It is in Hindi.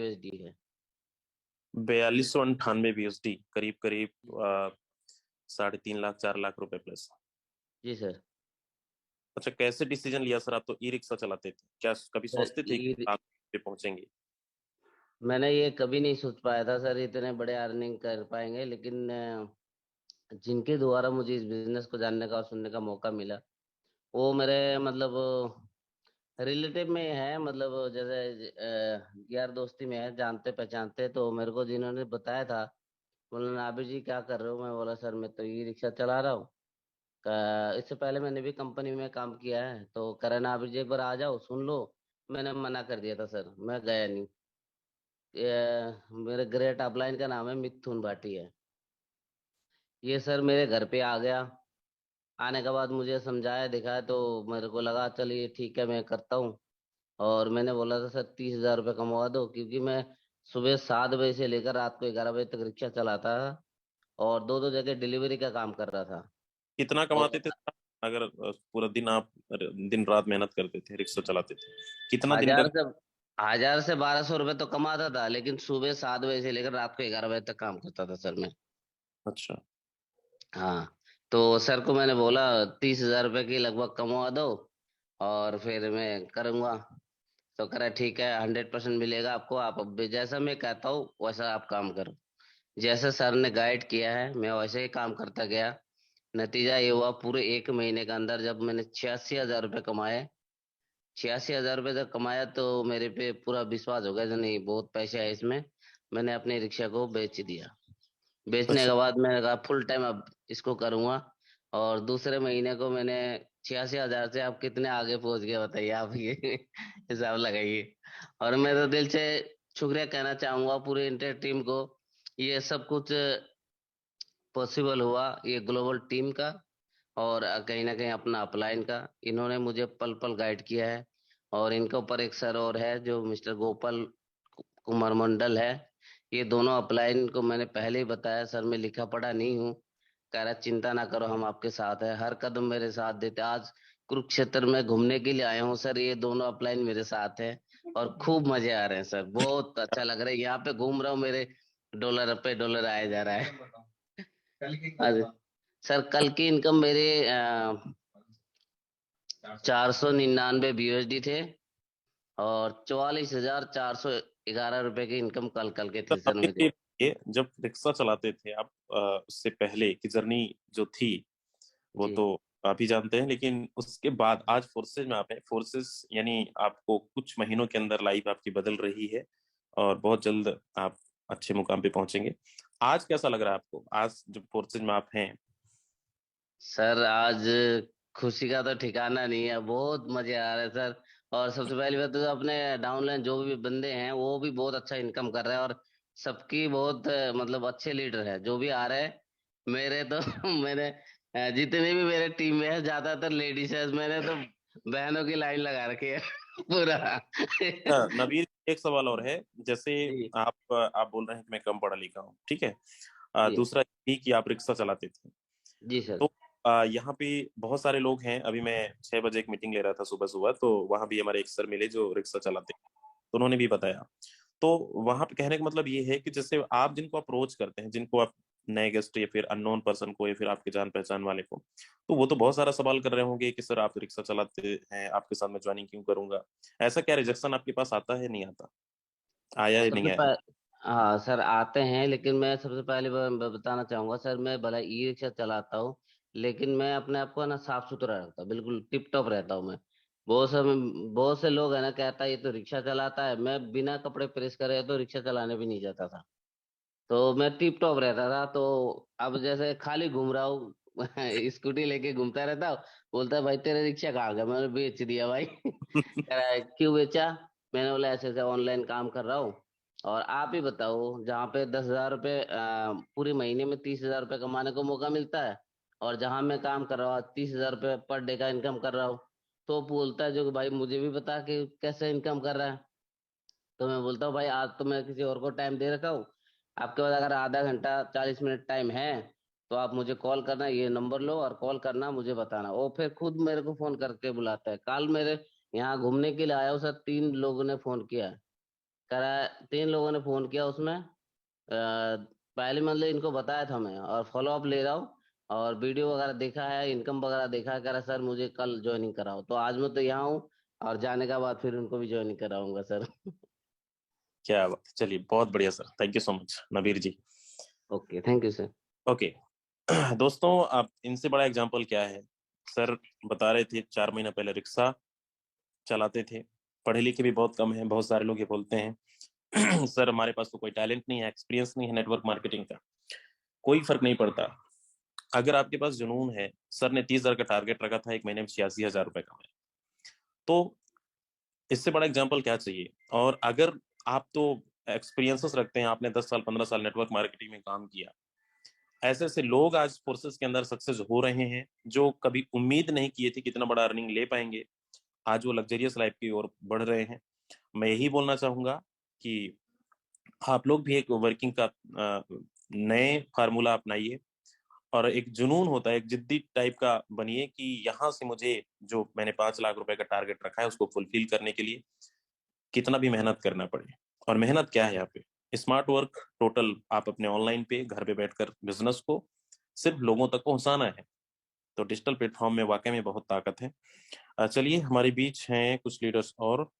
यूएसडी है। 4298 BSD, करीब करीब 3.5 लाख 4 लाख रुपए प्लस। जी सर। अच्छा, कैसे डिसीजन लिया सर? आप तो ई रिक्शा चलाते थे, क्या कभी सर सोचते थे कि आप पे पहुंचेंगे? मैंने ये कभी नहीं सोच पाया था सर इतने बड़े अर्निंग कर पाएंगे, लेकिन जिनके द्वारा मुझे इस बिजनेस को जानने का और सुनने का मौका मिला, वो मेरे मतलब रिलेटिव में है, मतलब जैसे यार दोस्ती में है, जानते पहचानते। तो मेरे को जिन्होंने बताया था, बोला नाबिर जी क्या कर रहे हो? मैं बोला सर मैं तो ई रिक्शा चला रहा हूँ। इससे पहले मैंने भी कंपनी में काम किया है। तो कह रहे नाबिर जी एक बार आ जाओ सुन लो। मैंने मना कर दिया था सर, मैं गया नहीं। मेरे ग्रेट अपलाइन का नाम है मिथुन भाटिया। ये सर मेरे घर पे आ गया। आने के बाद मुझे समझाया दिखाया, तो मेरे को लगा चलिए ठीक है मैं करता हूँ। और मैंने बोला था सर 30,000 रुपये कमवा दो, क्योंकि मैं सुबह 7 बजे से लेकर रात को 11 बजे तक रिक्शा चलाता था, और दो दो जगह डिलीवरी का काम कर रहा था। कितना कमाते और थे सर? अगर पूरा दिन आप दिन रात मेहनत करते थे, रिक्शा चलाते थे, कितना दिन का? 1,000 से 1,200 रुपये तो कमाता था, लेकिन सुबह 7 बजे से लेकर रात को 11 बजे तक काम करता था सर मैं। अच्छा। हाँ। तो सर को मैंने बोला 30,000 रुपये की लगभग कमवा दो, और फिर मैं करूँगा। तो कह रहा ठीक है 100% मिलेगा आपको, आप अब जैसा मैं कहता हूँ वैसा आप काम करो। जैसे सर ने गाइड किया है मैं वैसे ही काम करता गया। नतीजा ये हुआ, पूरे 1 महीने के अंदर जब मैंने 86,000 रुपये कमाए, 86,000 रुपये जब कमाया, तो मेरे पे पूरा विश्वास हो गया जो नहीं बहुत पैसे है इसमें। मैंने अपने रिक्शा को बेच दिया। बेचने अच्छा। के बाद मैंने कहा फुल टाइम अब इसको करूंगा। और दूसरे महीने को मैंने 86,000 से आप कितने आगे पहुंच गए बताइए आप ये हिसाब लगाइए। और मैं तो दिल से शुक्रिया कहना चाहूंगा पूरे इंटर टीम को। ये सब कुछ पॉसिबल हुआ ये ग्लोबल टीम का, और कहीं ना कहीं अपना अपलाइन का। इन्होंने मुझे पल पल गाइड किया है। और इनके ऊपर एक सर और है जो मिस्टर गोपाल कुमार मंडल है। ये दोनों अपलाइन को मैंने पहले ही बताया सर मैं लिखा पढ़ा नहीं हूँ। कह रहा चिंता ना करो हम आपके साथ है, हर कदम मेरे साथ देते। आज कुरुक्षेत्र में घूमने के लिए आया हूँ सर, ये दोनों अपलाइन मेरे साथ है। और खूब मजे आ रहे हैं सर, बहुत अच्छा लग रहा है। यहाँ पे घूम रहा हूँ, मेरे डॉलर पे डॉलर आया जा रहा है। अरे सर कल की इनकम मेरे 499 BUSD थे, और 44,411 रुपए की इनकम कल कल के तो थे सर अभी मुझे। ये जब रिक्शा चलाते थे आप, उससे पहले की जर्नी जो थी वो जी। तो आप ही जानते हैं, लेकिन उसके बाद आज फोर्सेज में आप हैं। फोर्सेज यानी आपको कुछ महीनों के अंदर लाइफ आपकी बदल रही है, और बहुत जल्द आप अच्छे मुकाम पे पहुंचेंगे। आज कैसा लग रहा है आपको, आज जब फोर्सेज में आप हैं? सर आज खुशी का तो ठिकाना नहीं है, बहुत मजे आ रहे हैं सर। और सबसे पहली बात तो अपने डाउनलाइन जो भी बंदे हैं वो भी बहुत अच्छा इनकम कर रहे हैं, और सबकी बहुत मतलब अच्छे लीडर है जो भी आ रहे हैं। मेरे तो मैंने जितने भी मेरे टीम में है ज्यादातर लेडीज है, मैंने तो बहनों की लाइन लगा रखी है पूरा। हाँ, नबीर, एक सवाल और है। जैसे जी। आप बोल रहे हैं कि मैं कम पढ़ा लिखा हूँ, ठीक है। जी। दूसरा ये कि आप रिक्शा चलाते थे। जी सर। तो यहाँ पे बहुत सारे लोग हैं। अभी मैं 6 बजे एक मीटिंग ले रहा था सुबह सुबह, तो वहां भी हमारे एक सर मिले जो रिक्शा चलाते हैं, तो उन्होंने भी बताया। तो वहां पे कहने का मतलब ये है कि जैसे आप जिनको अप्रोच करते हैं, जिनको आप नए गेस्ट या फिर अननोन पर्सन को या फिर आपके जान पहचान वाले को, तो वो तो बहुत सारा सवाल कर रहे होंगे कि सर आप रिक्शा चलाते हैं, आपके साथ मैं ज्वाइनिंग क्यों करूंगा? ऐसा क्या रिजेक्शन आपके पास आता है, नहीं आता? आया या नहीं सबसे आया? पहले हाँ सर आते हैं, लेकिन मैं सबसे पहले बताना चाहूंगा सर, मैं भला ई रिक्शा चलाता हूँ, लेकिन मैं अपने आप को ना साफ सुथरा रखता हूँ, बिल्कुल टिप टॉप रहता हूँ मैं। बहुत से लोग है ना कहता है ये तो रिक्शा चलाता है, मैं बिना कपड़े प्रेस करे तो रिक्शा चलाने भी नहीं जाता था। तो मैं टिप टॉप रहता था। तो अब जैसे खाली घूम रहा हूँ स्कूटी लेके घूमता रहता हूँ। बोलता है भाई तेरा रिक्शा कहाँ गया? मैंने बेच दिया भाई। कह रहा है क्यों बेचा? मैंने बोला ऐसे ऐसे ऑनलाइन काम कर रहा हूँ। और आप ही बताओ, जहाँ पे 10,000 रुपये पूरे महीने में 30,000 रुपये कमाने को मौका मिलता है, और जहाँ मैं काम कर रहा हूँ 30,000 रुपये पर डे का इनकम कर रहा हूँ, तो बोलता है जो कि भाई मुझे भी बता कि कैसे इनकम कर रहा है। तो मैं बोलता हूँ भाई आज तो मैं किसी और को टाइम दे रखा हूँ, आपके पास अगर आधा घंटा 40 मिनट टाइम है तो आप मुझे कॉल करना, ये नंबर लो और कॉल करना, मुझे बताना। वो फिर खुद मेरे को फोन करके बुलाता है। कल मेरे यहाँ घूमने के लिए आया हूँ सर, 3 लोगों ने फोन किया है करा, 3 लोगों ने फोन किया उसमें। पहले मतलब इनको बताया था मैं, और फॉलो अप ले रहा हूँ, और वीडियो वगैरह देखा है, इनकम वगैरह देखा है। कह रहा सर मुझे कल ज्वाइनिंग कराओ, तो आज मैं तो यहाँ हूँ, और जाने का बाद फिर उनको भी ज्वाइनिंग कराऊंगा सर। क्या बात है। चलिए बहुत बढ़िया sir, thank you so much Nabir ji. Okay, thank you sir. Okay. दोस्तों, आप इनसे बड़ा एग्जाम्पल क्या है। सर बता रहे थे 4 महीना पहले रिक्शा चलाते थे, पढ़े लिखे भी बहुत कम है, बहुत सारे लोग ये बोलते हैं सर हमारे पास तो कोई टैलेंट नहीं है, एक्सपीरियंस नहीं है नेटवर्क मार्केटिंग का। कोई फर्क नहीं पड़ता, अगर आपके पास जुनून है। सर ने 30,000 का टारगेट रखा था, एक महीने में 86,000 रुपए कमाए। तो इससे बड़ा एग्जाम्पल क्या चाहिए। और अगर आप तो एक्सपीरियंसेस रखते हैं, आपने 10 साल 15 साल नेटवर्क मार्केटिंग में काम किया, ऐसे ऐसे लोग आज फोर्सेस के अंदर सक्सेस हो रहे हैं, जो कभी उम्मीद नहीं किए थे कि इतना बड़ा अर्निंग ले पाएंगे। आज वो लग्जरियस लाइफ की ओर बढ़ रहे हैं। मैं यही बोलना चाहूंगा कि आप लोग भी एक वर्किंग का नए फार्मूला अपनाइए, और एक जुनून होता है, एक जिद्दी टाइप का बनिए कि यहाँ से मुझे जो मैंने 5 लाख रुपए का टारगेट रखा है उसको फुलफिल करने के लिए कितना भी मेहनत करना पड़े। और मेहनत क्या है यहाँ पे, स्मार्ट वर्क टोटल आप अपने ऑनलाइन पे घर पे बैठकर बिजनेस को सिर्फ लोगों तक पहुंचाना है। तो डिजिटल प्लेटफॉर्म में वाकई में बहुत ताकत है। चलिए, हमारे बीच हैं कुछ लीडर्स और